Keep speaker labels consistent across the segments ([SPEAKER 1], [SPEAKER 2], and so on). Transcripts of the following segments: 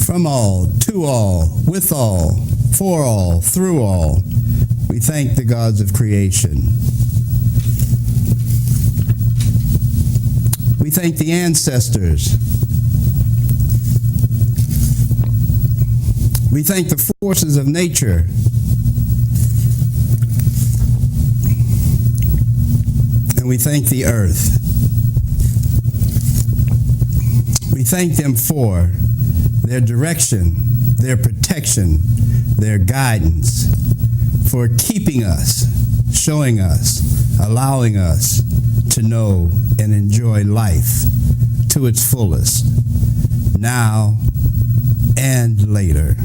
[SPEAKER 1] from all, to all, with all, for all, through all. We thank the gods of creation. We thank the ancestors. We thank the forces of nature. And we thank the earth. We thank them for their direction, their protection, their guidance, for keeping us, showing us, allowing us to know and enjoy life to its fullest, now and later.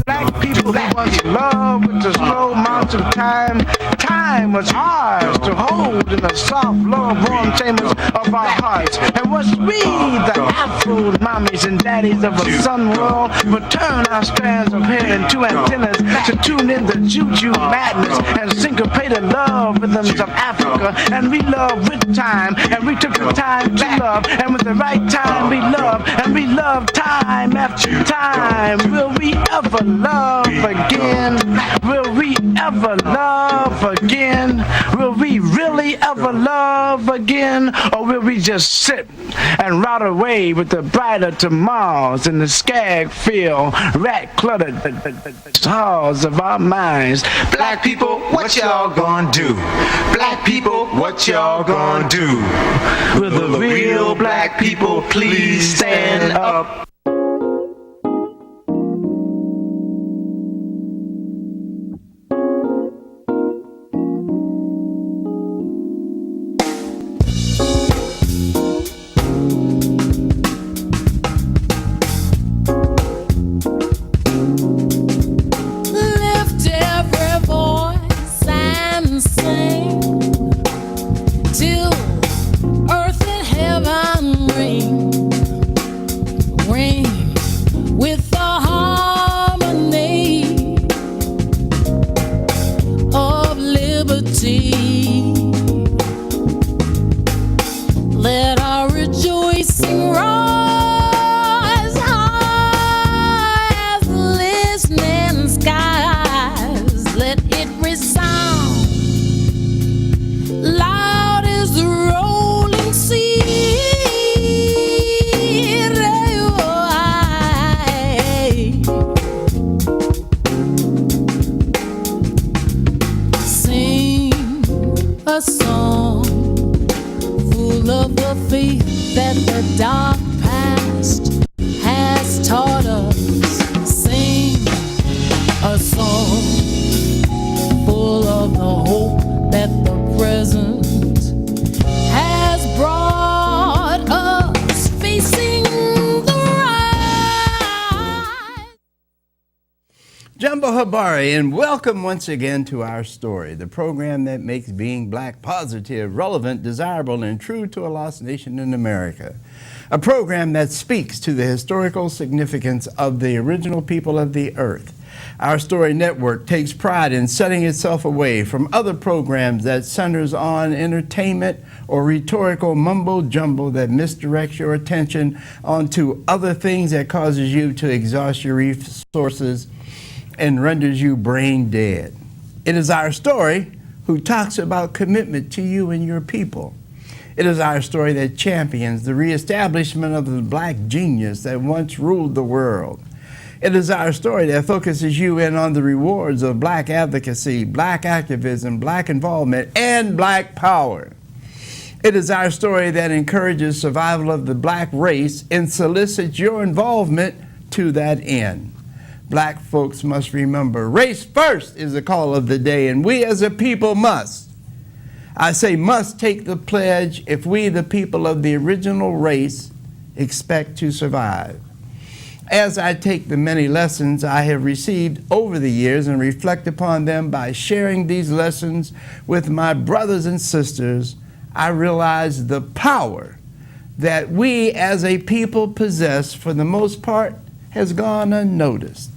[SPEAKER 2] Black people who once loved with the slow march of time. Time was ours to hold in the soft, low-born chambers of our hearts. And was we, the Afro mommies and daddies of a sun world, would turn our strands of hair into antennas to tune in the juju madness and syncopated love rhythms of Africa. And we loved with time, and we took the time to love, and with the right time we loved, and we loved time after time. Will we ever love again? Will we ever love again? Will we really ever love again? Or will we just sit and rot away with the brighter tomorrows in the skag field, rat-cluttered halls of our minds?
[SPEAKER 3] Black people, what y'all gonna do? Black people, what y'all gonna do?
[SPEAKER 2] Will the real black people please stand up?
[SPEAKER 4] Let our rejoicing rise high as listening skies. Let it resound loud as the rolling sea. Sing a song full of the faith that the dark past has taught us. Sing a song full of the hope that the present has brought us, facing the rise.
[SPEAKER 1] Jumbo Habari, and welcome once again to Our Story, the program that makes being black positive, relevant, desirable, and true to a lost nation in America. A program that speaks to the historical significance of the original people of the earth. Our Story Network takes pride in setting itself away from other programs that centers on entertainment or rhetorical mumbo-jumbo that misdirects your attention onto other things that causes you to exhaust your resources and renders you brain dead. It is Our Story who talks about commitment to you and your people. It is Our Story that champions the reestablishment of the black genius that once ruled the world. It is Our Story that focuses you in on the rewards of black advocacy, black activism, black involvement, and black power. It is Our Story that encourages survival of the black race and solicits your involvement to that end. Black folks must remember, race first is the call of the day, and we as a people must. I say must take the pledge if we, the people of the original race, expect to survive. As I take the many lessons I have received over the years and reflect upon them by sharing these lessons with my brothers and sisters, I realize the power that we as a people possess, for the most part, has gone unnoticed.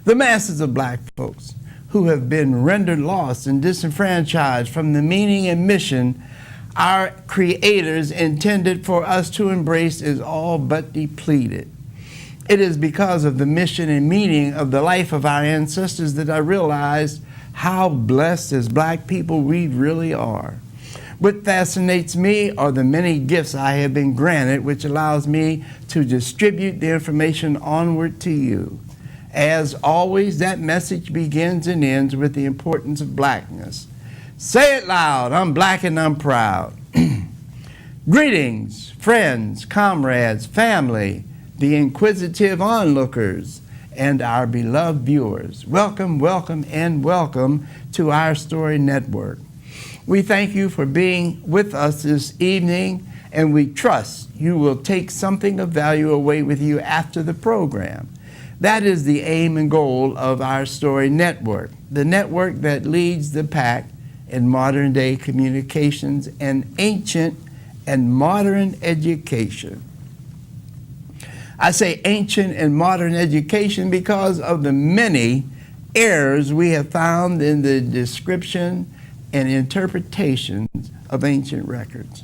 [SPEAKER 1] The masses of black folks who have been rendered lost and disenfranchised from the meaning and mission our creators intended for us to embrace is all but depleted. It is because of the mission and meaning of the life of our ancestors that I realized how blessed as black people we really are. What fascinates me are the many gifts I have been granted, which allows me to distribute the information onward to you. As always, that message begins and ends with the importance of blackness. Say it loud, I'm black and I'm proud. Greetings, friends, comrades, family, the inquisitive onlookers, and our beloved viewers. Welcome, welcome, and welcome to our Story Network. We thank you for being with us this evening, and we trust you will take something of value away with you after the program. That is the aim and goal of our Story Network, the network that leads the pack in modern day communications and ancient and modern education. I say ancient and modern education because of the many errors we have found in the description and interpretations of ancient records.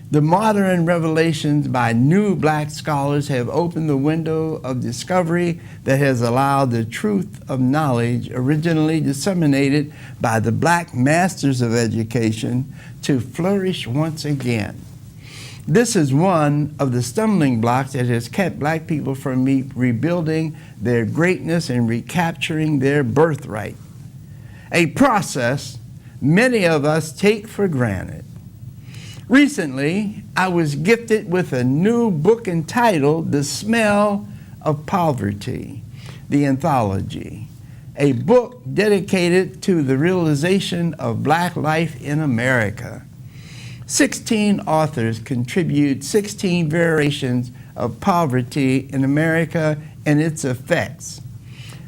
[SPEAKER 1] The modern revelations by new black scholars have opened the window of discovery that has allowed the truth of knowledge originally disseminated by the black masters of education to flourish once again. This is one of the stumbling blocks that has kept black people from rebuilding their greatness and recapturing their birthright, a process many of us take for granted. Recently, I was gifted with a new book entitled The Smell of Poverty-The Anthology, a book dedicated to the realization of black life in America. 16 authors contribute 16 variations of poverty in America and its effects.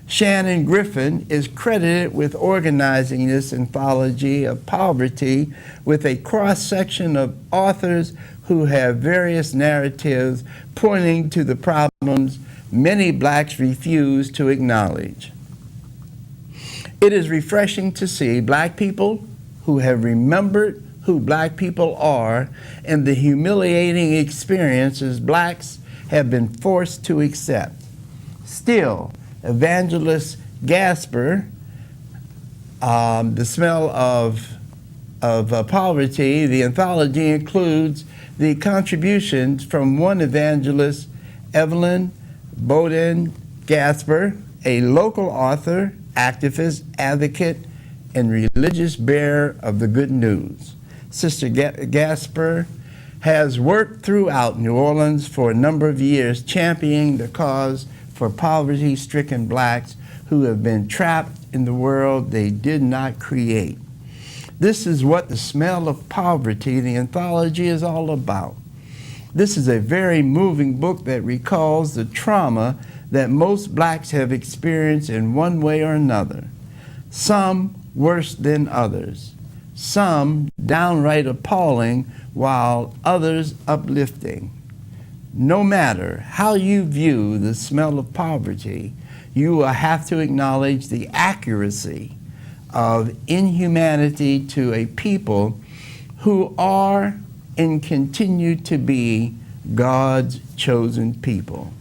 [SPEAKER 1] Shannon Griffin is credited with organizing this anthology of poverty with a cross-section of authors who have various narratives pointing to the problems many blacks refuse to acknowledge. It is refreshing to see black people who have remembered who black people are and the humiliating experiences blacks have been forced to accept. Still, Evangelist Gasper, The Smell of Poverty, the anthology includes the contributions from one evangelist, Evelyn Baudoin-Glasper, a local author, activist, advocate, and religious bearer of the good news. Sister Gasper has worked throughout New Orleans for a number of years championing the cause for poverty-stricken blacks who have been trapped in the world they did not create. This is what The Smell of Poverty, the anthology, is all about. This is a very moving book that recalls the trauma that most blacks have experienced in one way or another, some worse than others, some downright appalling, while others uplifting. No matter how you view the smell of poverty, you will have to acknowledge the accuracy of inhumanity to a people who are and continue to be God's chosen people.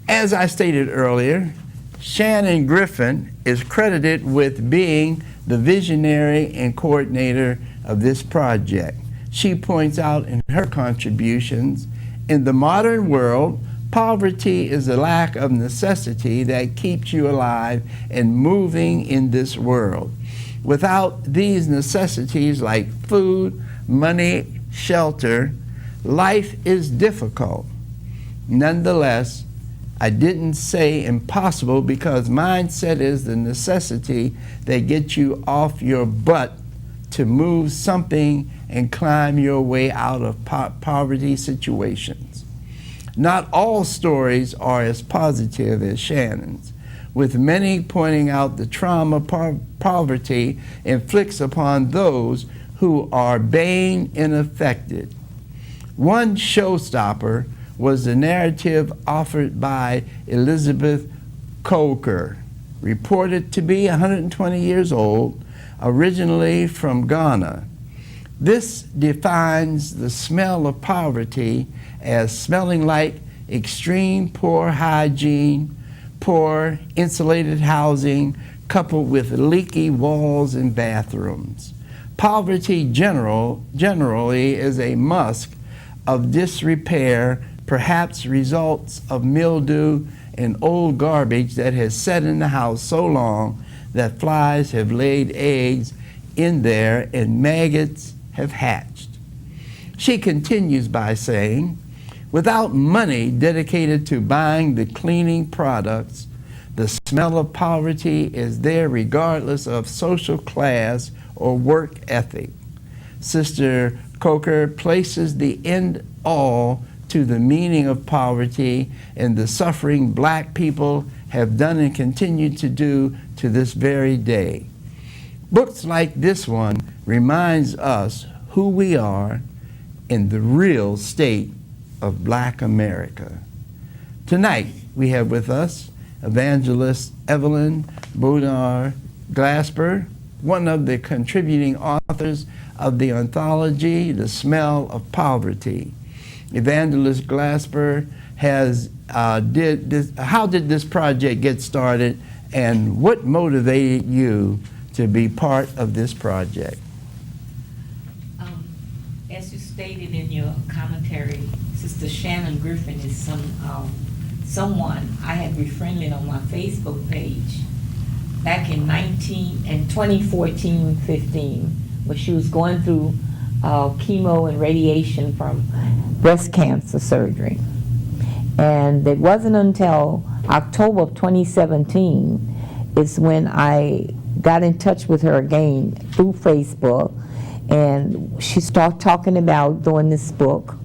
[SPEAKER 1] As I stated earlier, Shannon Griffin is credited with being the visionary and coordinator of this project. She points out in her contributions, in the modern world, poverty is a lack of necessity that keeps you alive and moving in this world. Without these necessities like food, money, shelter, life is difficult. Nonetheless, I didn't say impossible because mindset is the necessity that gets you off your butt to move something and climb your way out of poverty situations. Not all stories are as positive as Shannon's, with many pointing out the trauma poverty inflicts upon those who are being unaffected. One showstopper was the narrative offered by Elizabeth Coker, reported to be 120 years old, originally from Ghana. This defines the smell of poverty as smelling like extreme poor hygiene, poor insulated housing, coupled with leaky walls and bathrooms. Poverty generally is a mask of disrepair, perhaps results of mildew and old garbage that has sat in the house so long that flies have laid eggs in there and maggots have hatched. She continues by saying, without money dedicated to buying the cleaning products, the smell of poverty is there regardless of social class or work ethic. Sister Coker places the end all to the meaning of poverty and the suffering black people have done and continue to do to this very day. Books like this one reminds us who we are in the real state of Black America. Tonight we have with us Evangelist Evelyn Baudoin-Glasper, one of the contributing authors of the anthology, The Smell of Poverty. Evangelist Glasper has how did this project get started, and what motivated you to be part of this project?
[SPEAKER 5] As you stated in your commentary, Sister Shannon Griffin is someone I had befriended on my Facebook page back in 2014-15, when she was going through chemo and radiation from breast cancer surgery. And it wasn't until October of 2017 is when I got in touch with her again through Facebook, and she started talking about doing this book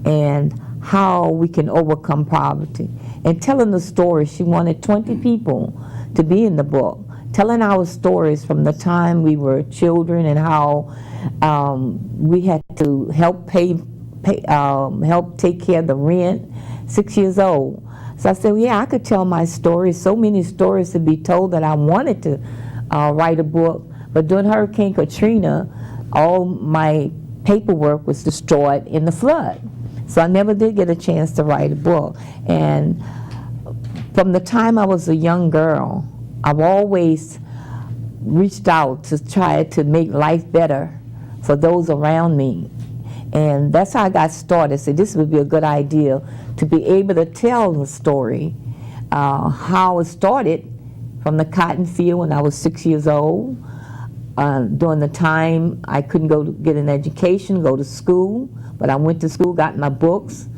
[SPEAKER 5] and how we can overcome poverty, and telling the story. She wanted 20 people to be in the book, telling our stories from the time we were children and how we had to help help take care of the rent, 6 years old. So I said, well, yeah, I could tell my stories, so many stories to be told, that I wanted to write a book. But during Hurricane Katrina, all my paperwork was destroyed in the flood. So I never did get a chance to write a book. And from the time I was a young girl, I've always reached out to try to make life better for those around me. And that's how I got started. So this would be a good idea to be able to tell the story, how it started from the cotton field when I was 6 years old. During the time I couldn't go to get an education, go to school, but I went to school, got my books,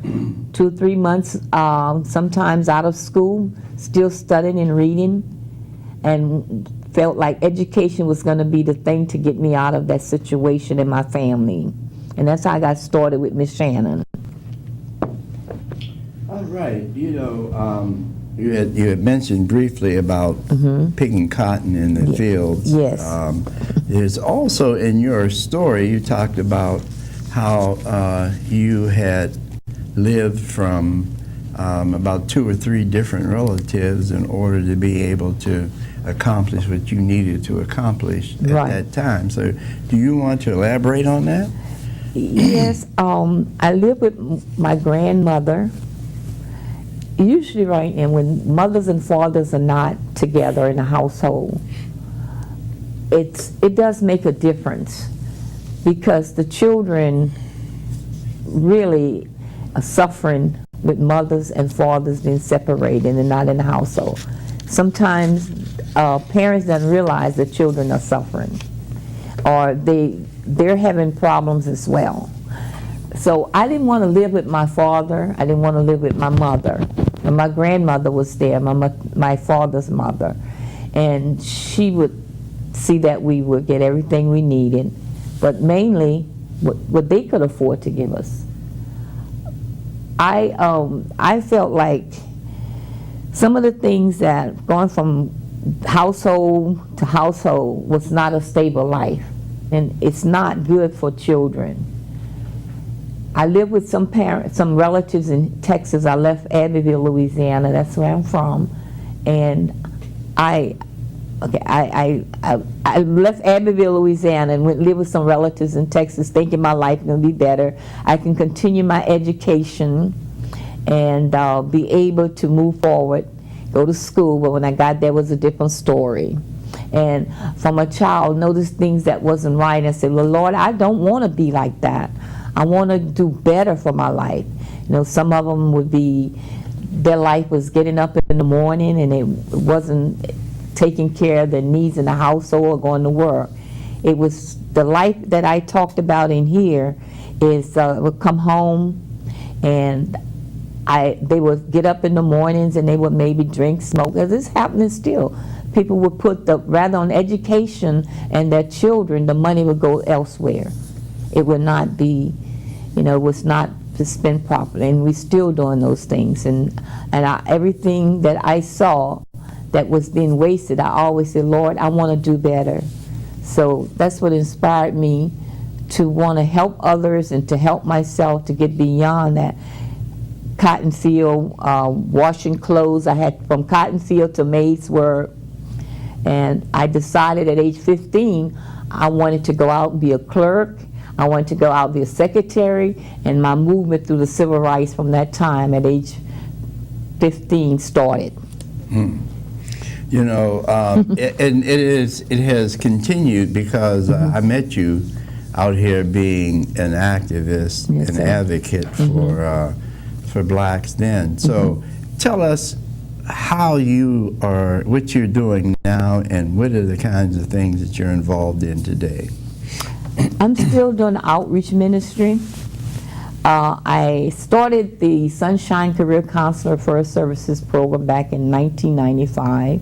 [SPEAKER 5] 2 or 3 months sometimes out of school, still studying and reading, and felt like education was going to be the thing to get me out of that situation in my family. And that's how I got started with Miss Shannon.
[SPEAKER 1] All right. You know, you had mentioned briefly about picking cotton in the fields.
[SPEAKER 5] Yes.
[SPEAKER 1] There's also in your story, you talked about how you had lived from about 2 or 3 different relatives in order to be able to accomplish what you needed to accomplish at that time. So do you want to elaborate on that?
[SPEAKER 5] Yes, I live with my grandmother. Usually, right, and when mothers and fathers are not together in a household, it does make a difference, because the children really are suffering with mothers and fathers being separated and not in the household. Sometimes parents don't realize that children are suffering, or they're having problems as well. So I didn't want to live with my father. I didn't want to live with my mother. And my grandmother was there, my father's mother. And she would see that we would get everything we needed, but mainly what they could afford to give us. I felt like some of the things that going from household to household was not a stable life, and it's not good for children. I lived with some relatives in Texas. I left Abbeville, Louisiana. That's where I'm from, and I left Abbeville, Louisiana, and went live with some relatives in Texas, thinking my life was going to be better. I can continue my education, and be able to move forward, go to school. But when I got there, it was a different story. And from a child, noticed things that wasn't right, and said, well, Lord, I don't want to be like that. I want to do better for my life. You know, some of them would be, their life was getting up in the morning and it wasn't taking care of their needs in the household or going to work. It was the life that I talked about in here is would come home and they would get up in the mornings and they would maybe drink, smoke, as it's happening still. People would put rather on education and their children, the money would go elsewhere. It would not be, you know, it was not to spend properly, and we're still doing those things. And everything that I saw that was being wasted, I always said, Lord, I want to do better. So that's what inspired me to want to help others and to help myself to get beyond that. Cotton field, washing clothes. I had from cotton field to maid's work. And I decided at age 15, I wanted to go out and be a clerk. I wanted to go out and be a secretary. And my movement through the civil rights from that time at age 15 started.
[SPEAKER 1] You know, and it has continued because I met you out here being an activist,
[SPEAKER 5] Yes,
[SPEAKER 1] an
[SPEAKER 5] sir.
[SPEAKER 1] advocate for blacks then. So tell us how you are, what you're doing now, and what are the kinds of things that you're involved in today.
[SPEAKER 5] I'm still doing outreach ministry. I started the Sunshine Career Counselor First Services program back in 1995.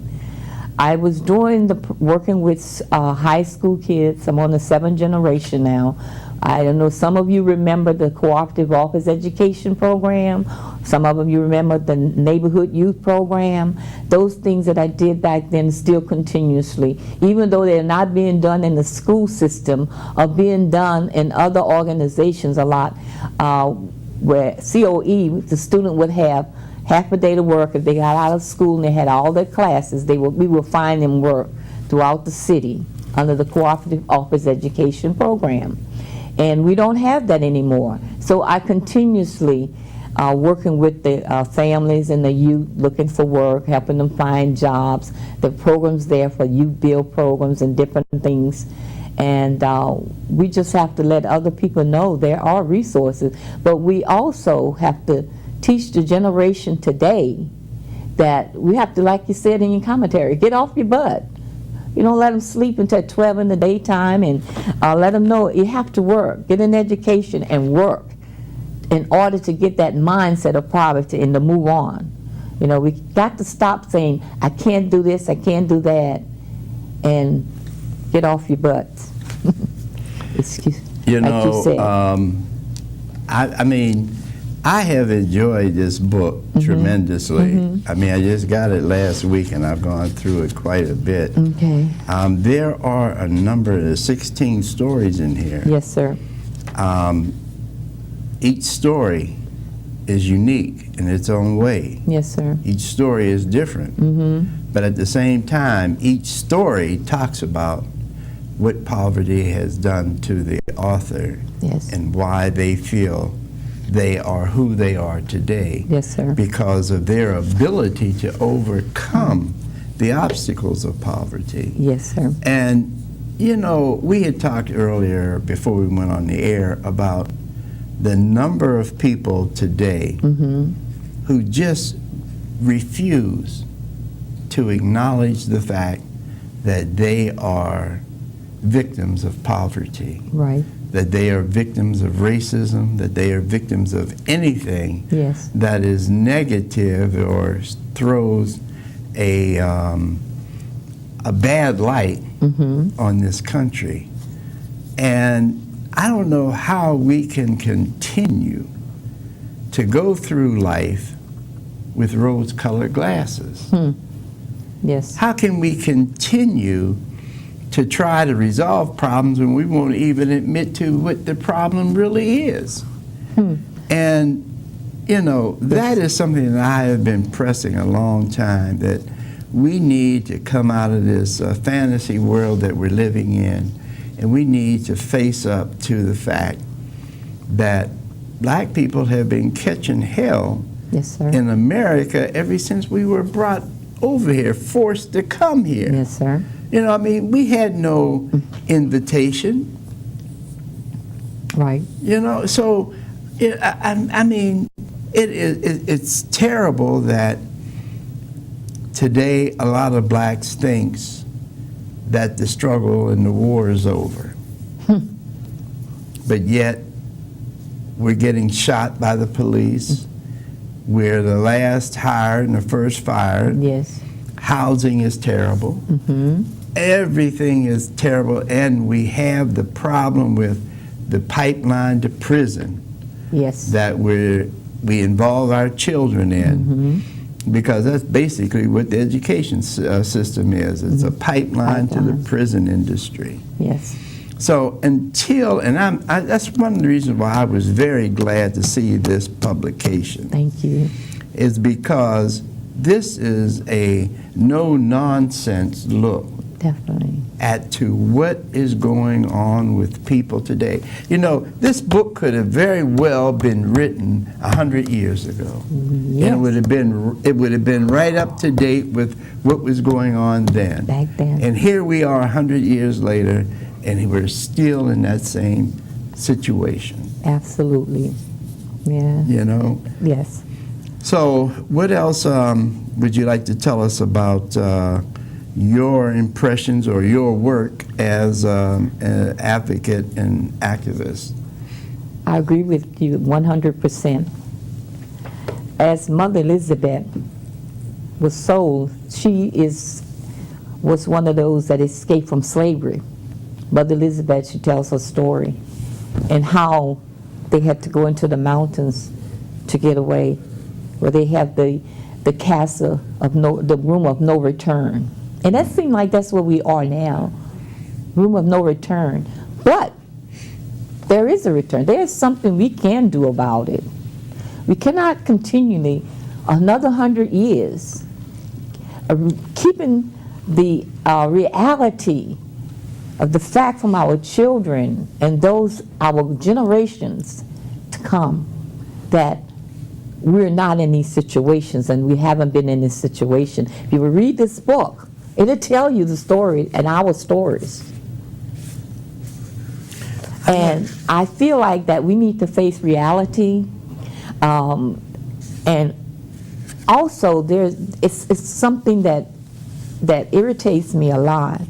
[SPEAKER 5] I was doing working with high school kids. I'm on the 7th generation now. I don't know, some of you remember the Cooperative Office Education Program. Some of you remember the Neighborhood Youth Program. Those things that I did back then still continuously, even though they're not being done in the school system, are being done in other organizations a lot, where COE, the student would have half a day to work. If they got out of school and they had all their classes, we would find them work throughout the city under the Cooperative Office Education Program. And we don't have that anymore. So I continuously working with the families and the youth looking for work, helping them find jobs. The programs there for youth build programs and different things. And we just have to let other people know there are resources. But we also have to teach the generation today that we have to, like you said in your commentary, get off your butt. You don't let them sleep until 12 in the daytime, and let them know you have to work, get an education and work in order to get that mindset of poverty and to move on. You know, we got to stop saying, I can't do this, I can't do that, and get off your butts. Excuse me.
[SPEAKER 1] You know,
[SPEAKER 5] like you said.
[SPEAKER 1] I mean, I have enjoyed this book tremendously. I mean, I just got it last week and I've gone through it quite a bit.
[SPEAKER 5] Okay.
[SPEAKER 1] There are a number of 16 stories in here.
[SPEAKER 5] Yes, sir.
[SPEAKER 1] Each story is unique in its own way.
[SPEAKER 5] Yes, sir.
[SPEAKER 1] Each story is different. But at the same time, each story talks about what poverty has done to the author.
[SPEAKER 5] Yes.
[SPEAKER 1] And why they feel they are who they are today.
[SPEAKER 5] Yes, sir.
[SPEAKER 1] Because of their ability to overcome the obstacles of poverty.
[SPEAKER 5] Yes, sir.
[SPEAKER 1] And, you know, we had talked earlier before we went on the air about the number of people today who just refuse to acknowledge the fact that they are victims of poverty.
[SPEAKER 5] Right.
[SPEAKER 1] That they are victims of racism, that they are victims of anything
[SPEAKER 5] Yes.
[SPEAKER 1] that is negative or throws a bad light on this country. And I don't know how we can continue to go through life with rose-colored glasses.
[SPEAKER 5] Yes.
[SPEAKER 1] How can we continue to try to resolve problems when we won't even admit to what the problem really is? And, you know, that is something that I have been pressing a long time, that we need to come out of this fantasy world that we're living in, and we need to face up to the fact that black people have been catching hell
[SPEAKER 5] Yes, sir.
[SPEAKER 1] in America ever since we were brought over here, forced to come here.
[SPEAKER 5] Yes, sir.
[SPEAKER 1] You know, I mean, we had no invitation.
[SPEAKER 5] Right.
[SPEAKER 1] You know, so I mean, it's terrible that today a lot of blacks thinks that the struggle and the war is over. But yet we're getting shot by the police. We're the last hired and the first fired.
[SPEAKER 5] Yes.
[SPEAKER 1] Housing is terrible. Everything is terrible, and we have the problem with the pipeline to prison
[SPEAKER 5] Yes.
[SPEAKER 1] that we involve our children in, because that's basically what the education system is. It's a pipeline to the prison industry.
[SPEAKER 5] Yes.
[SPEAKER 1] So until, and that's one of the reasons why I was very glad to see this publication,
[SPEAKER 5] Thank you.
[SPEAKER 1] is because this is a no-nonsense look
[SPEAKER 5] Definitely.
[SPEAKER 1] to what is going on with people today. You know, this book could have very well been written 100 years ago. And it would have been right up to date with what was going on then.
[SPEAKER 5] Back then.
[SPEAKER 1] And here we are 100 years later, and we're still in that same situation.
[SPEAKER 5] Absolutely. Yeah.
[SPEAKER 1] You know?
[SPEAKER 5] Yes.
[SPEAKER 1] So what else would you like to tell us about your impressions or your work as an advocate and activist?
[SPEAKER 5] I agree with you 100%. As Mother Elizabeth was sold, she was one of those that escaped from slavery. Mother Elizabeth, she tells her story and how they had to go into the mountains to get away, where they have the castle of the room of no return. And that seems like that's where we are now, room of no return. But there is a return. There is something we can do about it. We cannot continually, another 100 years, keeping the reality of the fact from our children and those, our generations to come, that we're not in these situations and we haven't been in this situation. If you will read this book, it'll tell you the story and our stories. And I feel like that we need to face reality. And also, it's something that irritates me a lot.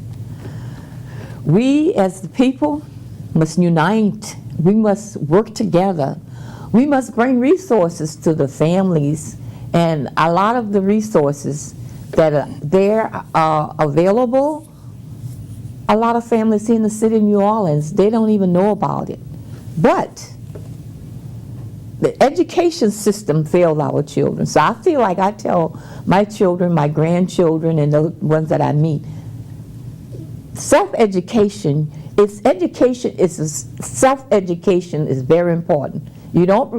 [SPEAKER 5] We as the people must unite. We must work together. We must bring resources to the families, and a lot of the resources that are there are available. A lot of families in the city of New Orleans, they don't even know about it. But the education system failed our children. So I feel like I tell my children, my grandchildren, and the ones that I meet, self-education is self-education is very important. You don't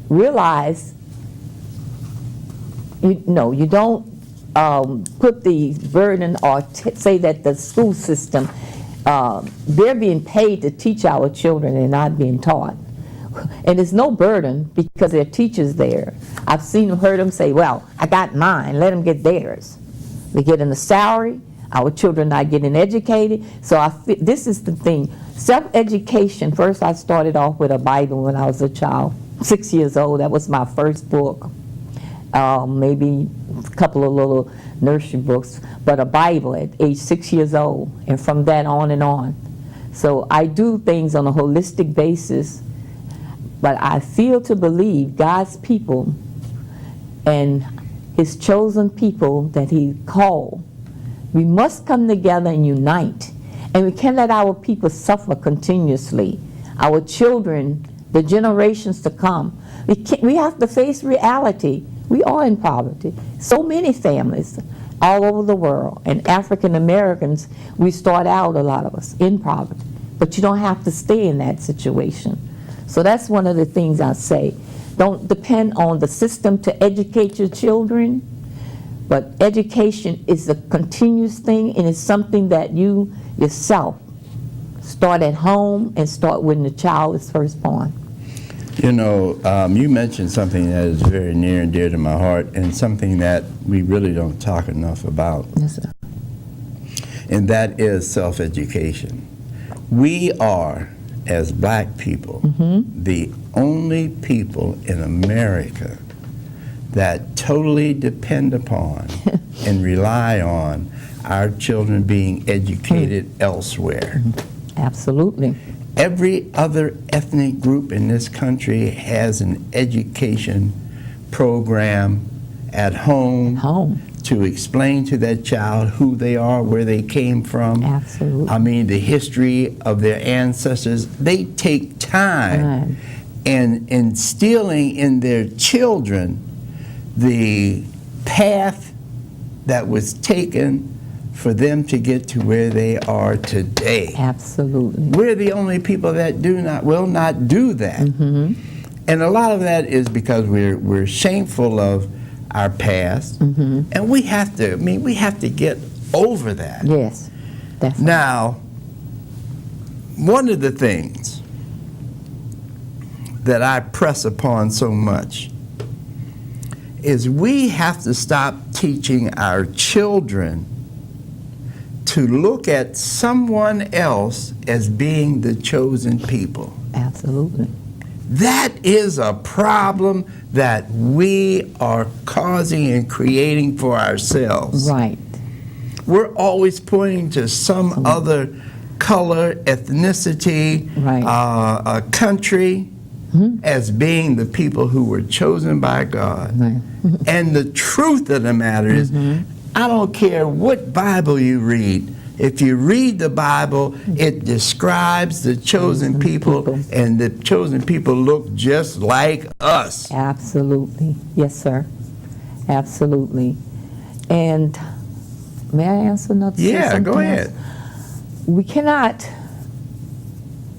[SPEAKER 5] realize, you don't put the burden or say that the school system, they're being paid to teach our children and not being taught. And there's no burden because there are teachers there. I've heard them say, well, I got mine, let them get theirs. They're getting a salary, our children not getting educated. So this is the thing, self-education. First I started off with a Bible when I was a child, 6 years old. That was my first book. Maybe a couple of little nursery books, but a Bible at age 6 years old, and from that on and on. So I do things on a holistic basis, but I feel to believe God's people and His chosen people that He called, we must come together and unite, and we can't let our people suffer continuously. Our children, the generations to come, we have to face reality. We are in poverty. So many families all over the world, and African Americans, we start out, a lot of us, in poverty. But you don't have to stay in that situation. So that's one of the things I say. Don't depend on the system to educate your children, but education is a continuous thing, and it's something that you yourself start at home and start when the child is first born.
[SPEAKER 1] You know, you mentioned something that is very near and dear to my heart, and something that we really don't talk enough about,
[SPEAKER 5] Yes, sir.
[SPEAKER 1] and that is self-education. We are, as black people, the only people in America that totally depend upon and rely on our children being educated elsewhere.
[SPEAKER 5] Absolutely.
[SPEAKER 1] Every other ethnic group in this country has an education program at home to explain to that child who they are, where they came from.
[SPEAKER 5] Absolutely.
[SPEAKER 1] I mean, the history of their ancestors. They take time in instilling in their children the path that was taken for them to get to where they are today.
[SPEAKER 5] Absolutely.
[SPEAKER 1] We're the only people that will not do that. And a lot of that is because we're shameful of our past, and we have to get over that.
[SPEAKER 5] Yes, definitely.
[SPEAKER 1] Now, one of the things that I press upon so much is we have to stop teaching our children to look at someone else as being the chosen people.
[SPEAKER 5] Absolutely.
[SPEAKER 1] That is a problem that we are causing and creating for ourselves.
[SPEAKER 5] Right.
[SPEAKER 1] We're always pointing to some other color, ethnicity, a country as being the people who were chosen by God.
[SPEAKER 5] Right.
[SPEAKER 1] And the truth of the matter is, I don't care what Bible you read. If you read the Bible, it describes the chosen people, and the chosen people look just like us.
[SPEAKER 5] Absolutely. Yes, sir. Absolutely. And may I answer another?
[SPEAKER 1] Yeah, go ahead.
[SPEAKER 5] We cannot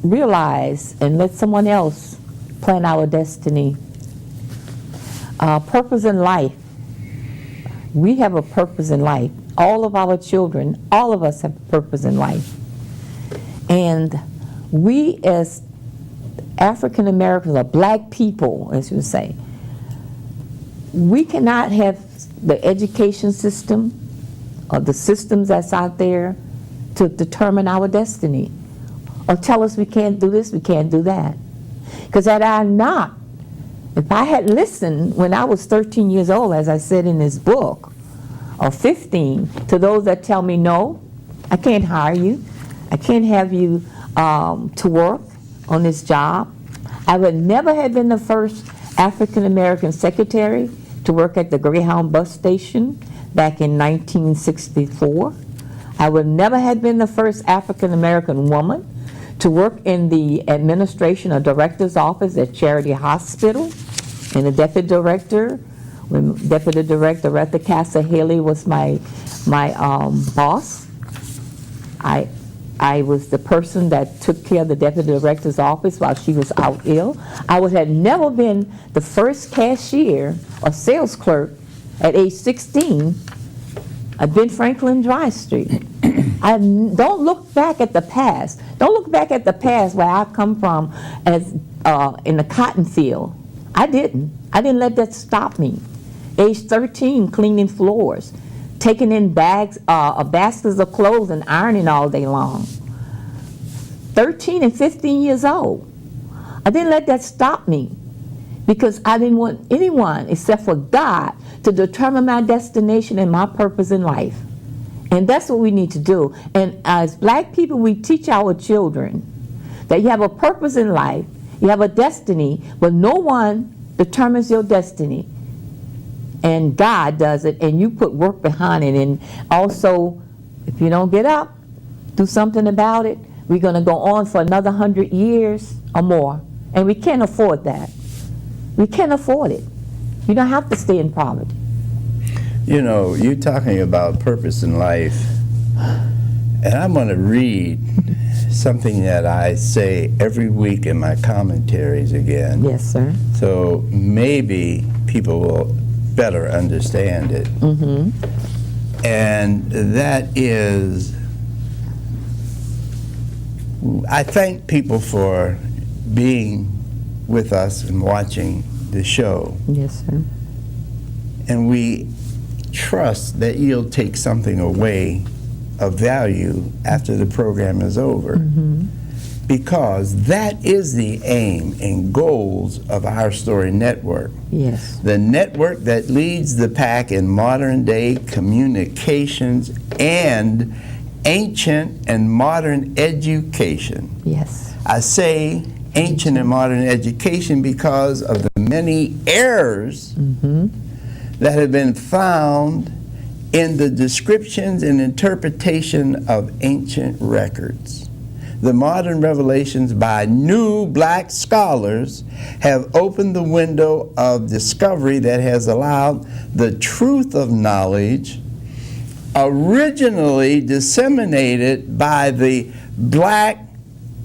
[SPEAKER 5] realize and let someone else plan our destiny. Purpose in life. We have a purpose in life. All of our children, all of us have a purpose in life. And we as African Americans, or black people, as you say, we cannot have the education system or the systems that's out there to determine our destiny or tell us we can't do this, we can't do that. Because had I not, if I had listened when I was 13 years old, as I said in this book, or 15, to those that tell me, no, I can't hire you, I can't have you to work on this job, I would never have been the first African American secretary to work at the Greyhound bus station back in 1964. I would never have been the first African American woman to work in the administration or director's office at Charity Hospital, and the deputy director, when Deputy Director Retha Casa Haley was my boss. I was the person that took care of the deputy director's office while she was out ill. I would have never been the first cashier or sales clerk at age 16 at Ben Franklin Dry Street. Don't look back at the past. Don't look back at the past where I come from as in the cotton field. I didn't let that stop me. Age 13, cleaning floors, taking in bags, baskets of clothes and ironing all day long. 13 and 15 years old. I didn't let that stop me because I didn't want anyone except for God to determine my destination and my purpose in life. And that's what we need to do. And as black people, we teach our children that you have a purpose in life, you have a destiny, but no one determines your destiny. And God does it, and you put work behind it. And also, if you don't get up, do something about it, we're going to go on for another 100 years or more. And we can't afford that. We can't afford it. You don't have to stay in poverty.
[SPEAKER 1] You know, you're talking about purpose in life, and I'm going to read something that I say every week in my commentaries again.
[SPEAKER 5] Yes, sir.
[SPEAKER 1] So maybe people will better understand it. And that is, I thank people for being with us and watching the show.
[SPEAKER 5] Yes, sir.
[SPEAKER 1] And we trust that you'll take something away of value after the program is over. Because that is the aim and goals of Our Story Network.
[SPEAKER 5] Yes.
[SPEAKER 1] The network that leads the pack in modern day communications and ancient and modern education.
[SPEAKER 5] Yes.
[SPEAKER 1] I say ancient and modern education because of the many errors that have been found in the descriptions and interpretation of ancient records. The modern revelations by new black scholars have opened the window of discovery that has allowed the truth of knowledge originally disseminated by the black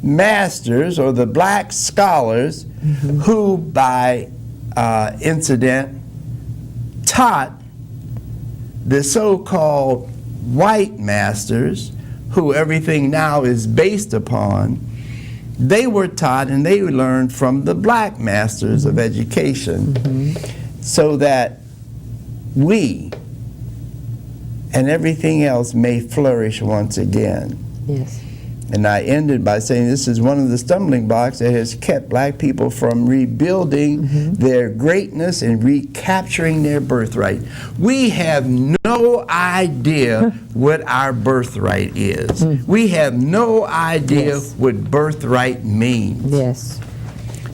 [SPEAKER 1] masters or the black scholars who by incident taught the so-called white masters who everything now is based upon. They were taught and they learned from the black masters of education so that we and everything else may flourish once again.
[SPEAKER 5] Yes.
[SPEAKER 1] And I ended by saying this is one of the stumbling blocks that has kept black people from rebuilding their greatness and recapturing their birthright. We have no idea what our birthright is. We have no idea what birthright means.
[SPEAKER 5] Yes.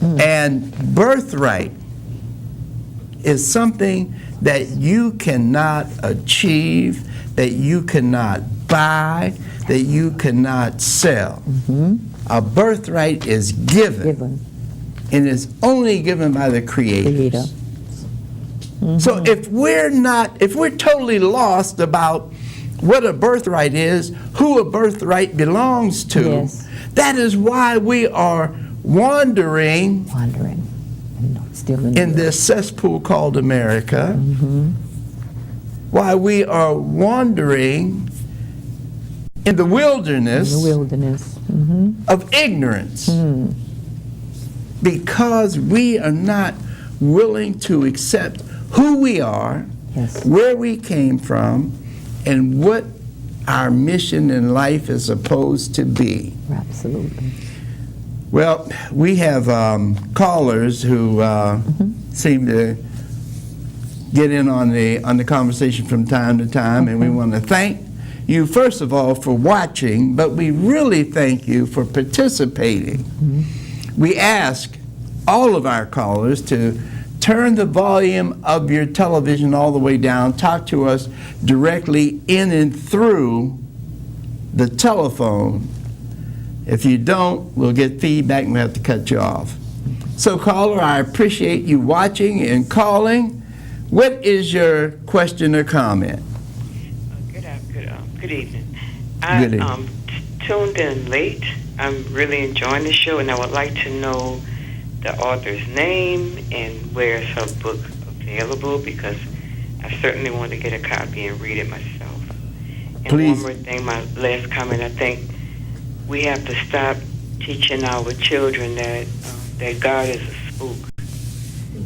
[SPEAKER 1] And birthright is something that you cannot achieve, that you cannot buy, that you cannot sell. A birthright is given, and is only given by the Creator. So if we're totally lost about what a birthright is, who a birthright belongs to, that is why we are wandering
[SPEAKER 5] Still
[SPEAKER 1] in this cesspool called America, why we are wandering in the wilderness, of ignorance, because we are not willing to accept who we are, where we came from, and what our mission in life is supposed to be.
[SPEAKER 5] Absolutely.
[SPEAKER 1] Well, we have callers who seem to get in on the conversation from time to time, and we want to thank you, first of all, for watching, but we really thank you for participating. We ask all of our callers to turn the volume of your television all the way down, talk to us directly in and through the telephone. If you don't, we'll get feedback and we'll have to cut you off. So caller, I appreciate you watching and calling. What is your question or comment?
[SPEAKER 6] Good evening. I tuned in late. I'm really enjoying the show, and I would like to know the author's name and where is her book available, because I certainly want to get a copy and read it myself. And
[SPEAKER 1] Please.
[SPEAKER 6] One more thing, my last comment, I think we have to stop teaching our children that God is a spook.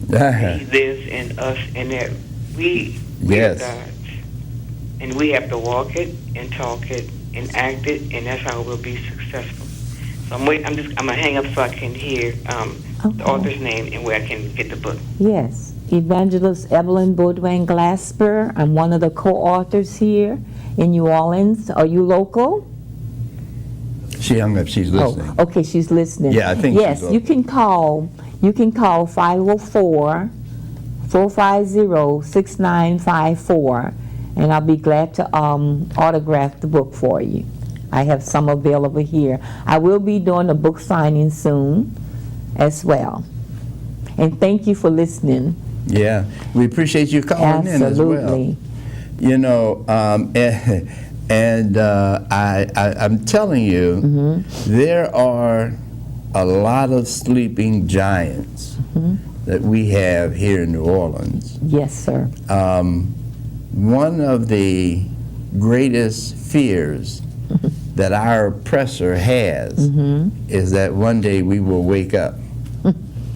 [SPEAKER 6] He lives in us, and that we are God. And we have to walk it and talk it and act it, and that's how we'll be successful. So I'm gonna hang up so I can hear the author's name and where I can get the book.
[SPEAKER 5] Yes, Evangelist Evelyn Baudoin-Glasper. I'm one of the co-authors here in New Orleans. Are you local?
[SPEAKER 1] She hung up. She's listening.
[SPEAKER 5] Oh, okay, she's listening.
[SPEAKER 1] Yeah, I think
[SPEAKER 5] yes,
[SPEAKER 1] she's
[SPEAKER 5] you can call. You can call 504-450-6954, and I'll be glad to autograph the book for you. I have some available here. I will be doing a book signing soon as well. And thank you for listening.
[SPEAKER 1] Yeah, we appreciate you calling in as well.
[SPEAKER 5] Absolutely.
[SPEAKER 1] You know, I'm telling you, there are a lot of sleeping giants that we have here in New Orleans.
[SPEAKER 5] Yes, sir.
[SPEAKER 1] One of the greatest fears that our oppressor has is that one day we will wake up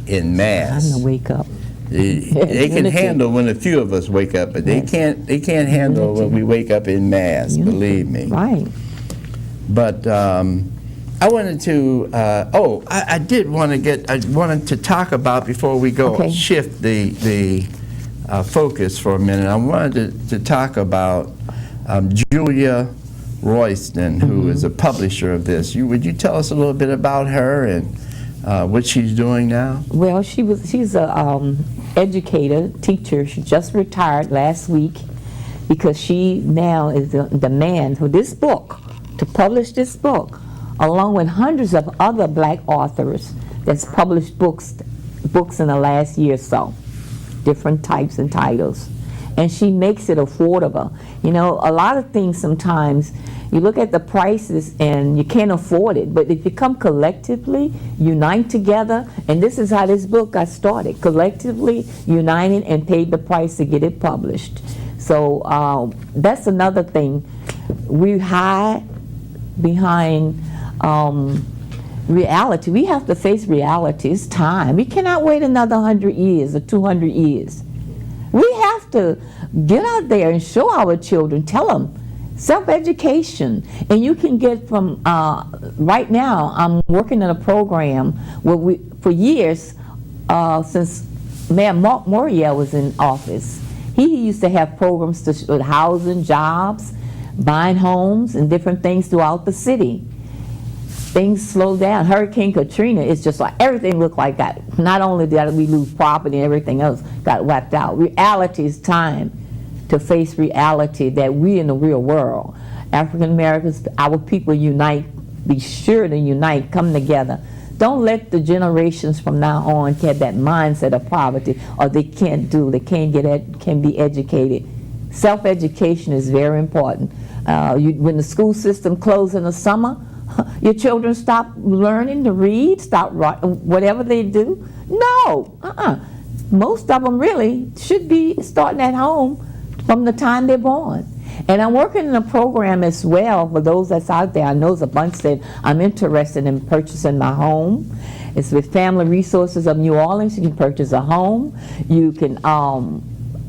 [SPEAKER 1] in mass.
[SPEAKER 5] I'm gonna wake up.
[SPEAKER 1] They can handle when a few of us wake up, but they can't handle when we wake up in mass, believe me.
[SPEAKER 5] Right.
[SPEAKER 1] But I wanted to, I wanted to talk about, before we go, shift the focus for a minute. I wanted to talk about Julia Royston, who is a publisher of this. Would you tell us a little bit about her and what she's doing now?
[SPEAKER 5] Well, she's a educator, teacher. She just retired last week because she now is the man for this book, to publish this book, along with hundreds of other black authors that's published books in the last year or so, different types and titles. And she makes it affordable. You know, a lot of things sometimes, you look at the prices and you can't afford it, but if you come collectively, unite together, and this is how this book got started, collectively united and paid the price to get it published. So that's another thing. We hide behind reality. We have to face reality. It's time. We cannot wait another 100 years or 200 years. We have to get out there and show our children, tell them, self-education. And you can get from, right now, I'm working in a program where for years, since Mayor Mark Morial was in office, he used to have programs with housing, jobs, buying homes, and different things throughout the city. Things slowed down. Hurricane Katrina, it's just like everything looked like that. Not only did we lose property and everything else got wiped out. Reality is time to face reality that we in the real world, African Americans, our people unite, be sure to unite, come together. Don't let the generations from now on get that mindset of poverty, or they can't be educated. Self-education is very important. When the school system closed in the summer, your children stop learning to read, stop whatever they do? No, most of them really should be starting at home from the time they're born. And I'm working in a program as well for those that's out there. I know there's a bunch that I'm interested in purchasing my home. It's with Family Resources of New Orleans. You can purchase a home. You can,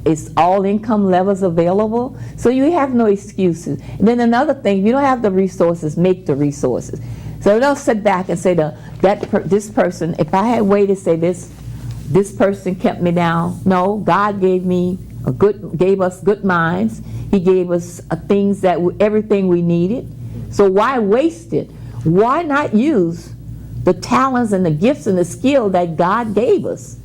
[SPEAKER 5] it's all income levels available, so you have no excuses. And then another thing, if you don't have the resources, make the resources. So don't sit back and say this person, if I had waited, say this person kept me down. No, God gave us good minds. He gave us things everything we needed. So why waste it? Why not use the talents and the gifts and the skill that God gave us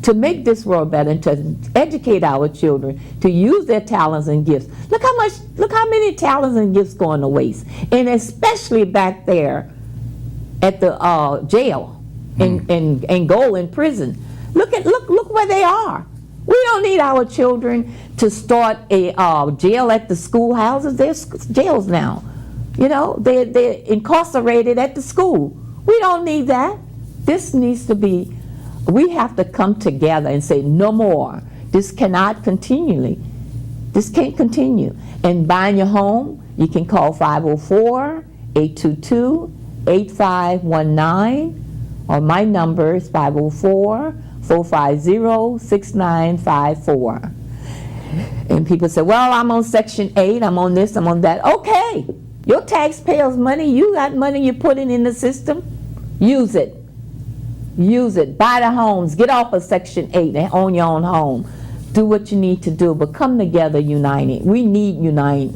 [SPEAKER 5] to make this world better and to educate our children to use their talents and gifts? Look how many talents and gifts going to waste, and especially back there at the jail and go in prison. Look where they are. We don't need our children to start a jail at the schoolhouses. There's jails now. You know, they're incarcerated at the school. We don't need that. This needs to be, we have to come together and say no more. This cannot continue. This can't continue. And buying your home, you can call 504-822-8519, or my number is 504-450-6954. And people say, well, I'm on Section 8, I'm on this, I'm on that. Okay, your taxpayers' money, you got money you're putting in the system, use it. Use it. Buy the homes. Get off of Section 8 and own your own home. Do what you need to do, but come together united. We need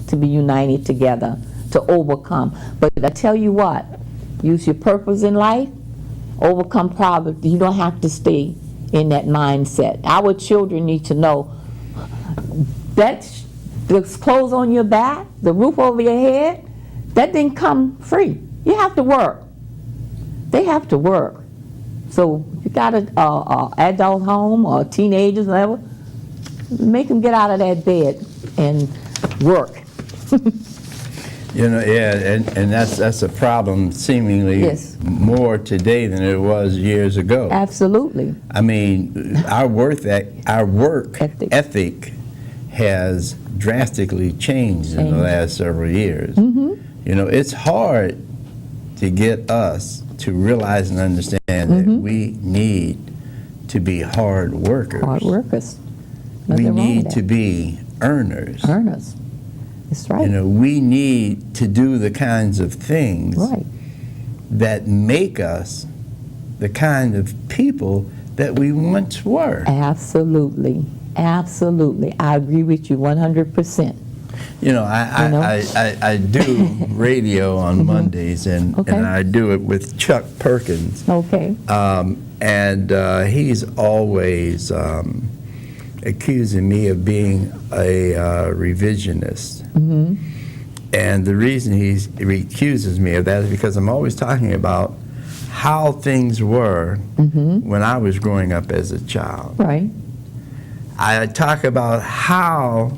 [SPEAKER 5] to be united together to overcome. But I tell you what, use your purpose in life, overcome poverty. You don't have to stay in that mindset. Our children need to know that the clothes on your back, the roof over your head, that didn't come free. You have to work. They have to work. So if you got an adult home or teenagers, whatever, make them get out of that bed and work.
[SPEAKER 1] You know, yeah, and that's a problem seemingly more today than it was years ago.
[SPEAKER 5] Absolutely.
[SPEAKER 1] I mean, our work ethic has drastically changed in the last several years. Mm-hmm. You know, it's hard to get us to realize and understand that we need to be hard workers.
[SPEAKER 5] Hard workers.
[SPEAKER 1] We
[SPEAKER 5] Nothing wrong with
[SPEAKER 1] need
[SPEAKER 5] that.
[SPEAKER 1] to be earners.
[SPEAKER 5] Earners. That's right.
[SPEAKER 1] You know, we need to do the kinds of things
[SPEAKER 5] Right.
[SPEAKER 1] that make us the kind of people that we once were.
[SPEAKER 5] Absolutely. Absolutely. I agree with you 100%.
[SPEAKER 1] You know, I do radio on Mondays, and
[SPEAKER 5] Okay.
[SPEAKER 1] I do it with Chuck Perkins.
[SPEAKER 5] Okay.
[SPEAKER 1] And he's always accusing me of being a revisionist. And the reason he accuses me of that is because I'm always talking about how things were when I was growing up as a child.
[SPEAKER 5] Right.
[SPEAKER 1] I talk about how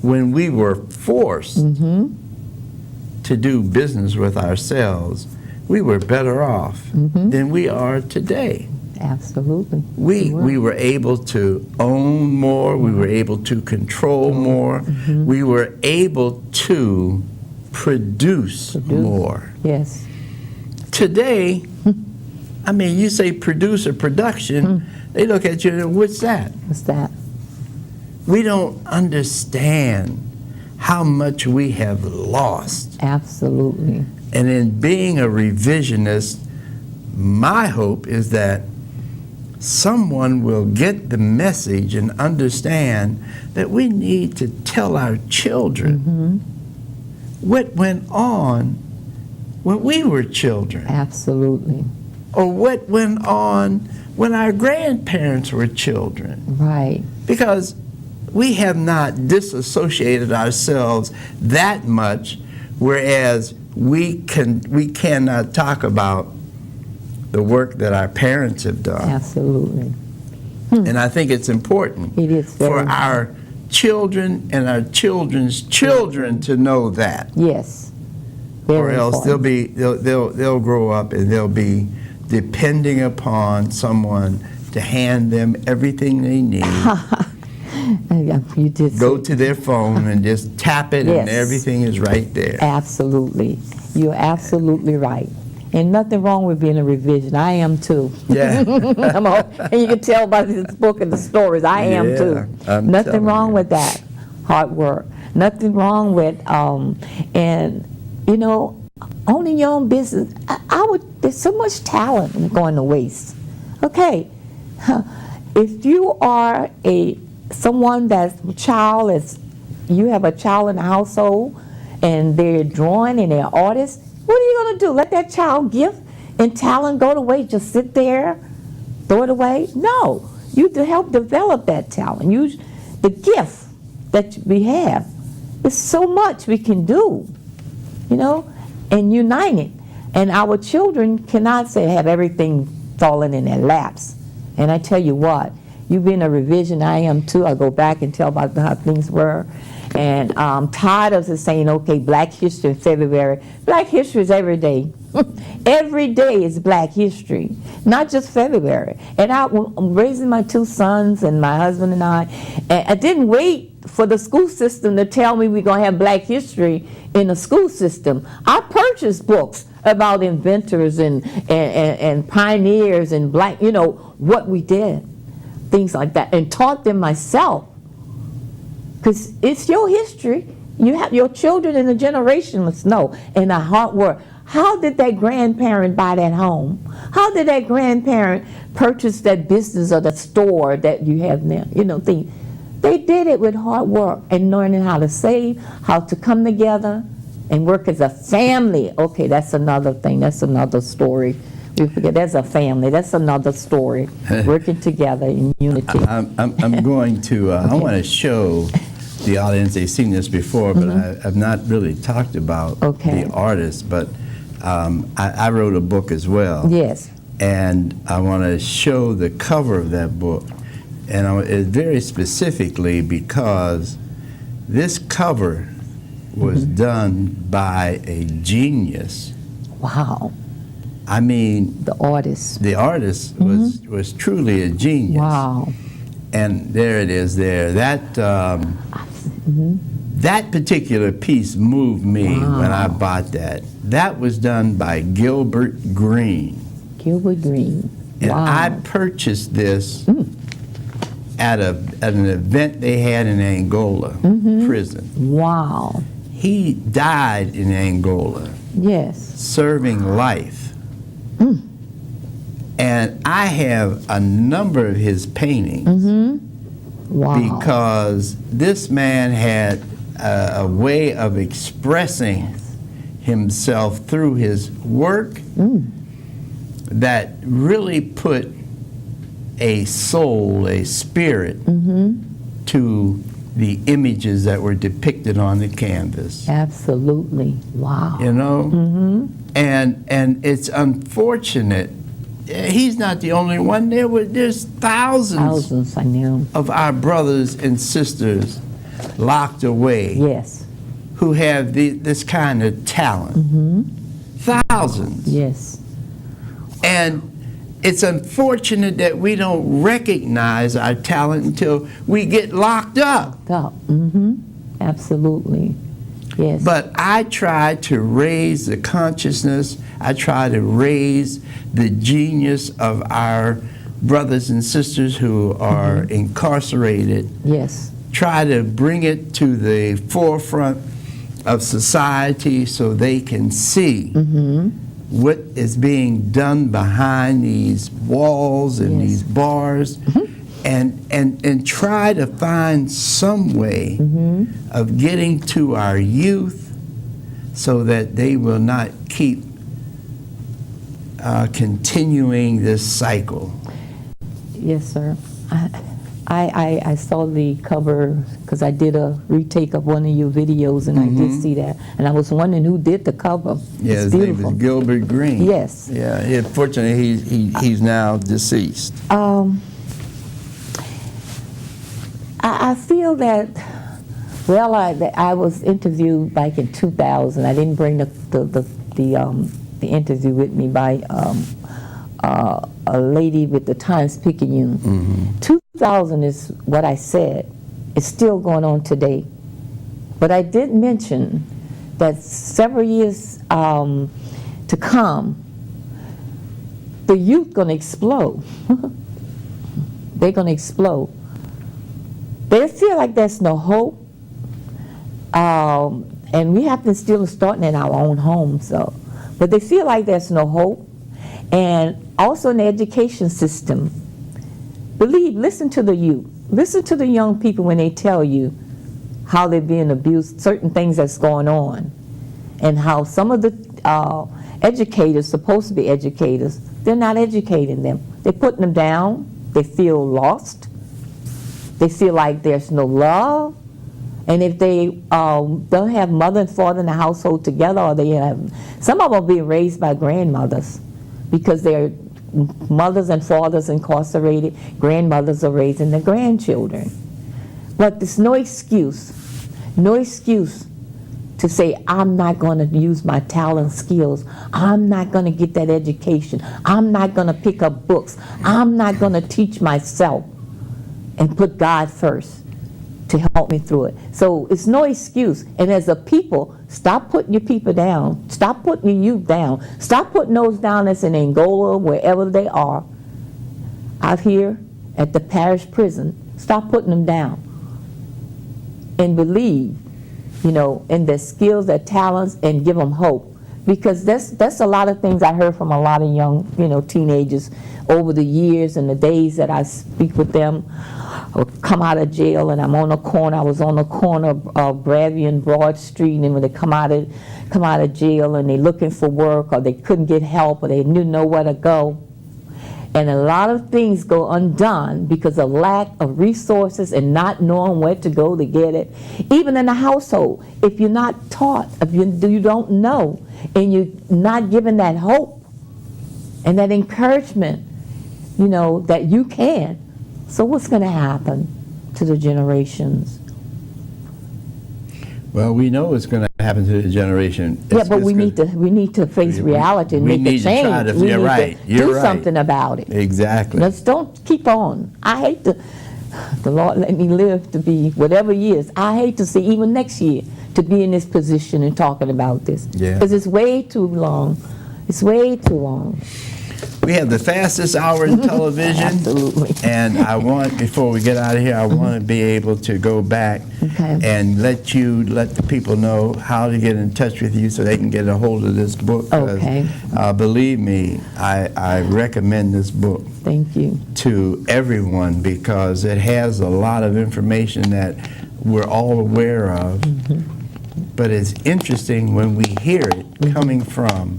[SPEAKER 1] when we were forced to do business with ourselves, we were better off than we are today.
[SPEAKER 5] Absolutely.
[SPEAKER 1] We were able to own more, we were able to control more, we were able to produce more.
[SPEAKER 5] Yes.
[SPEAKER 1] Today, I mean, you say produce or production, they look at you and what's that?
[SPEAKER 5] What's that?
[SPEAKER 1] We don't understand how much we have lost.
[SPEAKER 5] Absolutely.
[SPEAKER 1] And in being a revisionist, my hope is that someone will get the message and understand that we need to tell our children what went on when we were children,
[SPEAKER 5] Absolutely.
[SPEAKER 1] or what went on when our grandparents were children.
[SPEAKER 5] Right.
[SPEAKER 1] Because we have not disassociated ourselves that much, whereas we cannot talk about the work that our parents have done.
[SPEAKER 5] Absolutely.
[SPEAKER 1] And I think it's important
[SPEAKER 5] It is very
[SPEAKER 1] for our children and our children's children to know that,
[SPEAKER 5] Yes.
[SPEAKER 1] or
[SPEAKER 5] Very
[SPEAKER 1] else
[SPEAKER 5] important.
[SPEAKER 1] they'll grow up and they'll be depending upon someone to hand them everything they need.
[SPEAKER 5] You did
[SPEAKER 1] Go
[SPEAKER 5] say-
[SPEAKER 1] to their phone and just tap it, and
[SPEAKER 5] Yes.
[SPEAKER 1] everything is right there.
[SPEAKER 5] Absolutely. You're absolutely right. And nothing wrong with being a revision. I am too.
[SPEAKER 1] Yeah.
[SPEAKER 5] And you can tell by this book and the stories, I am
[SPEAKER 1] Yeah,
[SPEAKER 5] too.
[SPEAKER 1] I'm
[SPEAKER 5] Nothing
[SPEAKER 1] telling
[SPEAKER 5] wrong
[SPEAKER 1] you.
[SPEAKER 5] with that. Hard work. Nothing wrong with, and you know, owning your own business. There's so much talent going to waste. Okay. If you are someone that's you have a child in the household and they're drawing and they're artists, what are you going to do? Let that child gift and talent go to waste? Just sit there, throw it away? No. You to help develop that talent. Use the gift that we have. There's so much we can do, you know, and unite it. And our children cannot have everything falling in their laps. And I tell you what, you've been a revision, I am too. I go back and tell about how things were. And I'm tired of saying, okay, Black History in February. Black History is every day. Every day is Black History, not just February. And I'm raising my two sons and my husband and I didn't wait for the school system to tell me we're going to have Black History in the school system. I purchased books about inventors and pioneers and Black, you know, what we did, things like that, and taught them myself. Because it's your history. You have your children and the generation must know. And the hard work. How did that grandparent buy that home? How did that grandparent purchase that business or the store that you have now? You know, they did it with hard work and learning how to save, how to come together and work as a family. Okay, that's another thing. That's another story. We forget there's a family. That's another story. Working together in unity.
[SPEAKER 1] I'm going to, I want to show the audience, they've seen this before, but I've not really talked about the artist, but I wrote a book as well.
[SPEAKER 5] Yes.
[SPEAKER 1] And I want to show the cover of that book, and very specifically because this cover was done by a genius.
[SPEAKER 5] Wow.
[SPEAKER 1] I mean,
[SPEAKER 5] The artist.
[SPEAKER 1] the artist was truly a genius.
[SPEAKER 5] Wow.
[SPEAKER 1] And there it is there. That that particular piece moved me when I bought that. That was done by Gilbert Green.
[SPEAKER 5] Gilbert Green.
[SPEAKER 1] And
[SPEAKER 5] Wow.
[SPEAKER 1] I purchased this at an event they had in Angola prison.
[SPEAKER 5] Wow.
[SPEAKER 1] He died in Angola,
[SPEAKER 5] Yes.
[SPEAKER 1] serving life. And I have a number of his paintings
[SPEAKER 5] Wow.
[SPEAKER 1] because this man had a way of expressing himself through his work that really put a soul, a spirit to the images that were depicted on the canvas.
[SPEAKER 5] Absolutely. Wow.
[SPEAKER 1] You know? And it's unfortunate. He's not the only one. There's thousands
[SPEAKER 5] I know.
[SPEAKER 1] of our brothers and sisters locked away
[SPEAKER 5] Yes.
[SPEAKER 1] who have this kind of talent. Thousands.
[SPEAKER 5] Yes.
[SPEAKER 1] And it's unfortunate that we don't recognize our talent until we get locked up.
[SPEAKER 5] Absolutely. Yes.
[SPEAKER 1] But I try to raise the consciousness, I try to raise the genius of our brothers and sisters who are incarcerated,
[SPEAKER 5] yes.
[SPEAKER 1] try to bring it to the forefront of society so they can see what is being done behind these walls and these bars, and try to find some way of getting to our youth so that they will not keep continuing this cycle.
[SPEAKER 5] Yes, sir. I saw the cover because I did a retake of one of your videos, and I did see that. And I was wondering who did the cover.
[SPEAKER 1] Yeah,
[SPEAKER 5] It's
[SPEAKER 1] his name
[SPEAKER 5] beautiful.
[SPEAKER 1] is Gilbert Green.
[SPEAKER 5] Yes.
[SPEAKER 1] Yeah, unfortunately he's now deceased.
[SPEAKER 5] I feel that, well, I was interviewed back in 2000. I didn't bring the interview with me by a lady with the Times-Picayune. 2000 is what I said. It's still going on today. But I did mention that several years to come, the youth going to explode. They're going to explode. They feel like there's no hope. And we have to still starting in our own homes, so. But they feel like there's no hope. And also in the education system, listen to the youth. Listen to the young people when they tell you how they're being abused, certain things that's going on. And how some of the educators, supposed to be educators, they're not educating them. They're putting them down. They feel lost. They feel like there's no love. And if they don't have mother and father in the household together, or they have, some of them are being raised by grandmothers because their mothers and fathers incarcerated, grandmothers are raising their grandchildren. But there's no excuse to say, I'm not going to use my talent skills. I'm not going to get that education. I'm not going to pick up books. I'm not going to teach myself and put God first to help me through it. So it's no excuse. And as a people, stop putting your people down. Stop putting your youth down. Stop putting those down that's in Angola, wherever they are, out here at the parish prison. Stop putting them down. And believe, in their skills, their talents, and give them hope. Because that's a lot of things I heard from a lot of young, teenagers over the years and the days that I speak with them, or come out of jail, and I'm on a corner. I was on the corner of Bradley and Broad Street, and when they come out of jail and they're looking for work, or they couldn't get help, or they didn't know where to go. And a lot of things go undone because of lack of resources and not knowing where to go to get it. Even in the household, if you're not taught, if you don't know, and you're not given that hope and that encouragement, that you can. So what's going to happen to the generations?
[SPEAKER 1] Well, we know it's going to happen to the generation.
[SPEAKER 5] But we need to face reality and make a change. We need to do something about it.
[SPEAKER 1] Exactly.
[SPEAKER 5] Let's don't keep on. I hate the Lord let me live to be whatever years. I hate to see even next year to be in this position and talking about this.
[SPEAKER 1] Yeah.
[SPEAKER 5] Because it's way too long. It's way too long.
[SPEAKER 1] We have the fastest hour in television.
[SPEAKER 5] Absolutely.
[SPEAKER 1] And I want, before we get out of here, I want to be able to go back and let the people know how to get in touch with you so they can get a hold of this book. 'Cause,
[SPEAKER 5] Okay.
[SPEAKER 1] believe me, I recommend this book
[SPEAKER 5] Thank you.
[SPEAKER 1] to everyone because it has a lot of information that we're all aware of. But it's interesting when we hear it coming from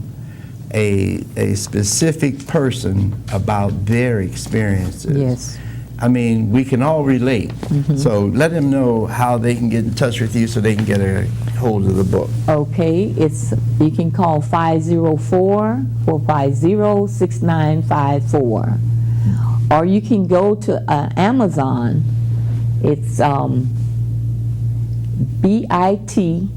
[SPEAKER 1] a specific person about their experiences.
[SPEAKER 5] Yes.
[SPEAKER 1] I mean, we can all relate. So let them know how they can get in touch with you so they can get a hold of the book.
[SPEAKER 5] Okay, you can call 504-450-6954. Or you can go to Amazon. It's bit.ly//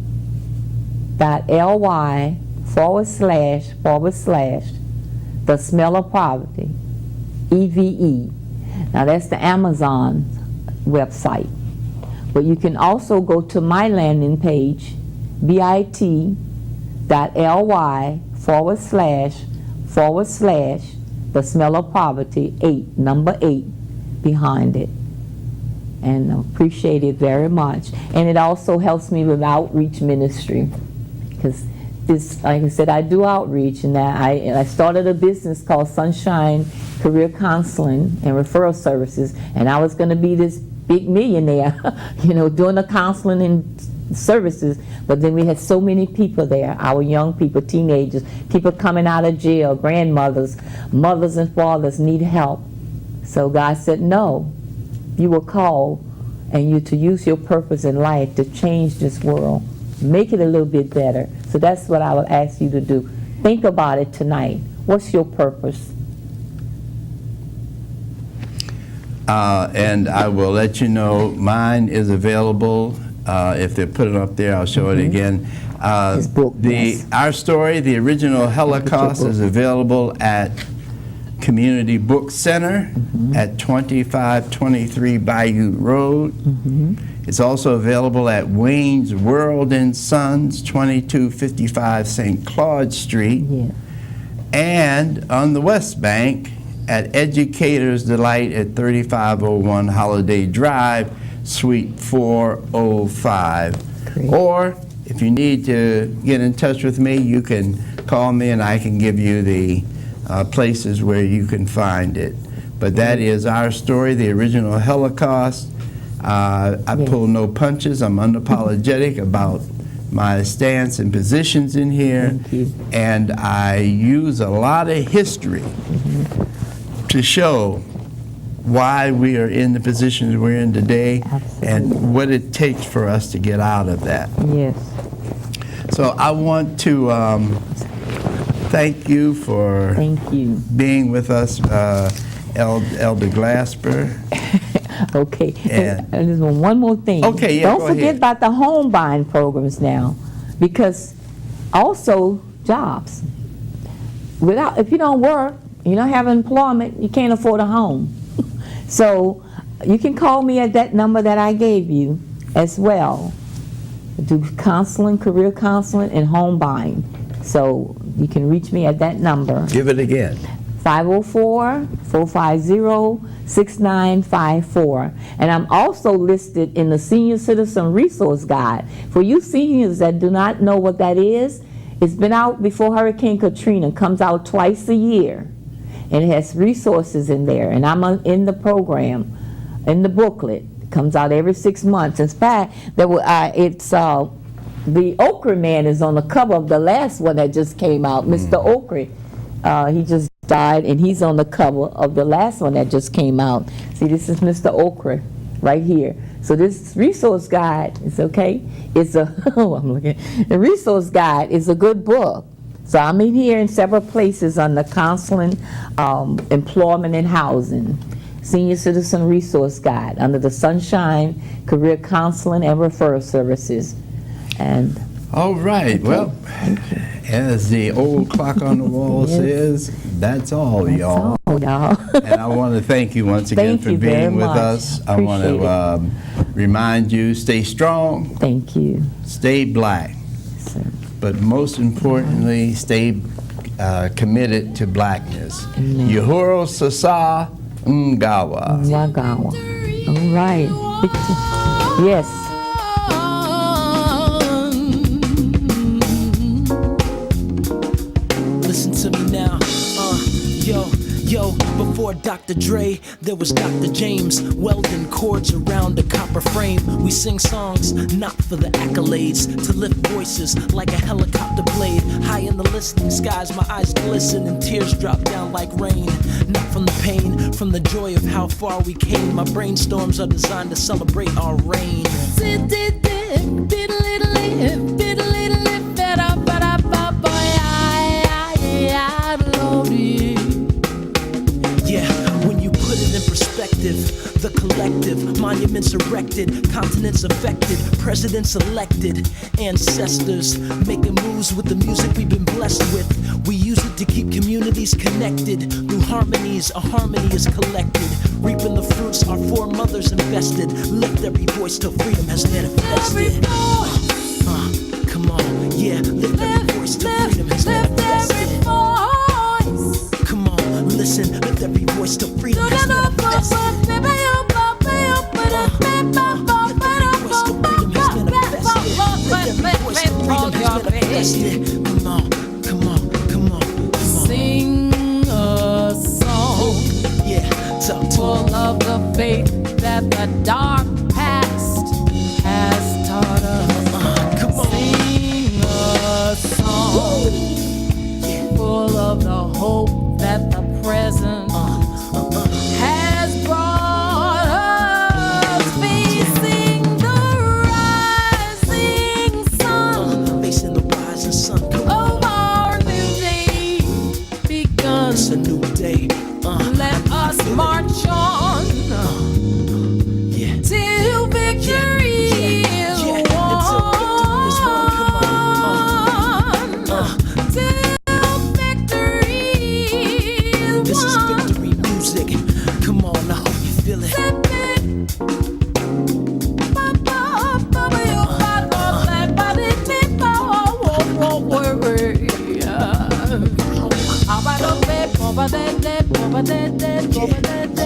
[SPEAKER 5] The Smell of Poverty, EVE. Now that's the Amazon website. But you can also go to my landing page, bit.ly// The Smell of Poverty, 8, number 8, behind it. And I appreciate it very much. And it also helps me with outreach ministry. Because this, like I said, I do outreach, and I started a business called Sunshine Career Counseling and Referral Services, and I was going to be this big millionaire, doing the counseling and services, but then we had so many people there, our young people, teenagers, people coming out of jail, grandmothers, mothers and fathers need help. So God said, no, you were called and you to use your purpose in life to change this world, make it a little bit better. So that's what I would ask you to do. Think about it tonight. What's your purpose?
[SPEAKER 1] And I will let you know, mine is available. If they put it up there, I'll show it again.
[SPEAKER 5] His book, yes.
[SPEAKER 1] Our story, the original Holocaust, is available at Community Book Center at 2523 Bayou Road. It's also available at Wayne's World and Sons, 2255 St. Claude Street.
[SPEAKER 5] Yeah.
[SPEAKER 1] And on the West Bank at Educators Delight at 3501 Holiday Drive, Suite 405.
[SPEAKER 5] Great.
[SPEAKER 1] Or if you need to get in touch with me, you can call me and I can give you the places where you can find it. But that is our story, the original Holocaust. I pull no punches. I'm unapologetic about my stance and positions in here.
[SPEAKER 5] Thank you.
[SPEAKER 1] And I use a lot of history to show why we are in the positions we're in today.
[SPEAKER 5] Absolutely.
[SPEAKER 1] And what it takes for us to get out of that.
[SPEAKER 5] Yes.
[SPEAKER 1] So I want to thank you for
[SPEAKER 5] Thank you.
[SPEAKER 1] being with us, Elder Glasper.
[SPEAKER 5] Okay.
[SPEAKER 1] And-
[SPEAKER 5] And there's one more thing.
[SPEAKER 1] Okay, yeah,
[SPEAKER 5] Don't
[SPEAKER 1] go
[SPEAKER 5] forget
[SPEAKER 1] ahead.
[SPEAKER 5] about the home buying programs now, because also jobs. If you don't work, you don't have employment, you can't afford a home. So you can call me at that number that I gave you as well. Do counseling, career counseling, and home buying. So you can reach me at that number.
[SPEAKER 1] Give it again.
[SPEAKER 5] 504-450-6954. And I'm also listed in the Senior Citizen Resource Guide. For you seniors that do not know what that is, it's been out before Hurricane Katrina, comes out twice a year. And it has resources in there. And I'm in the program, in the booklet. It comes out every 6 months. In fact, the Okra Man is on the cover of the last one that just came out, Mr. Okra. He just died, and he's on the cover of the last one that just came out. See, this is Mr. Okra right here. So this resource guide is okay. It's a the resource guide is a good book. So I'm in here in several places on the counseling, employment, and housing. Senior Citizen Resource Guide under the Sunshine Career Counseling and Referral Services. And
[SPEAKER 1] All right. Well, as the old clock on the wall says, that's all, y'all.
[SPEAKER 5] oh, y'all.
[SPEAKER 1] And I want to thank you once again
[SPEAKER 5] Thank
[SPEAKER 1] for
[SPEAKER 5] you very
[SPEAKER 1] being with
[SPEAKER 5] much.
[SPEAKER 1] us. I want to remind you, stay strong,
[SPEAKER 5] Thank you.
[SPEAKER 1] stay black,
[SPEAKER 5] Sir.
[SPEAKER 1] but most importantly, stay committed to blackness. Uhuru Sasa Ngawa.
[SPEAKER 5] Wagawa. All right. Yes.
[SPEAKER 7] Listen to me now. Yo, before Dr. Dre, there was Dr. James, welding cords around a copper frame. We sing songs, not for the accolades, to lift voices like a helicopter blade. High in the listening skies, my eyes glisten and tears drop down like rain. Not from the pain, from the joy of how far we came. My brainstorms are designed to celebrate our reign. The collective, monuments erected, continents affected, presidents elected, ancestors making moves with the music we've been blessed with. We use it to keep communities connected. Through harmonies, a harmony is collected. Reaping the fruits our foremothers invested. Lift every voice till freedom has manifested. Come on, yeah, lift every voice till freedom has manifested. Come on, listen, lift every voice till freedom has manifested. Come on.
[SPEAKER 4] Sing a song,
[SPEAKER 7] Yeah, talk to
[SPEAKER 4] full of the faith that the dark past has taught us.
[SPEAKER 7] come on.
[SPEAKER 4] Sing a song, full of the hope that the present has brought us. Facing the rising sun
[SPEAKER 7] Facing the rising sun. Come on,
[SPEAKER 4] of our new day begun.
[SPEAKER 7] it's a new day.
[SPEAKER 4] Let us march on
[SPEAKER 7] Yeah.
[SPEAKER 4] till victory is
[SPEAKER 7] Yeah,
[SPEAKER 4] won. Till victory is
[SPEAKER 7] This is
[SPEAKER 4] won.
[SPEAKER 7] victory music. Come on, I hope you feel it.
[SPEAKER 4] Ba-ba-da-da-da-da-da-da-da-da-da-da.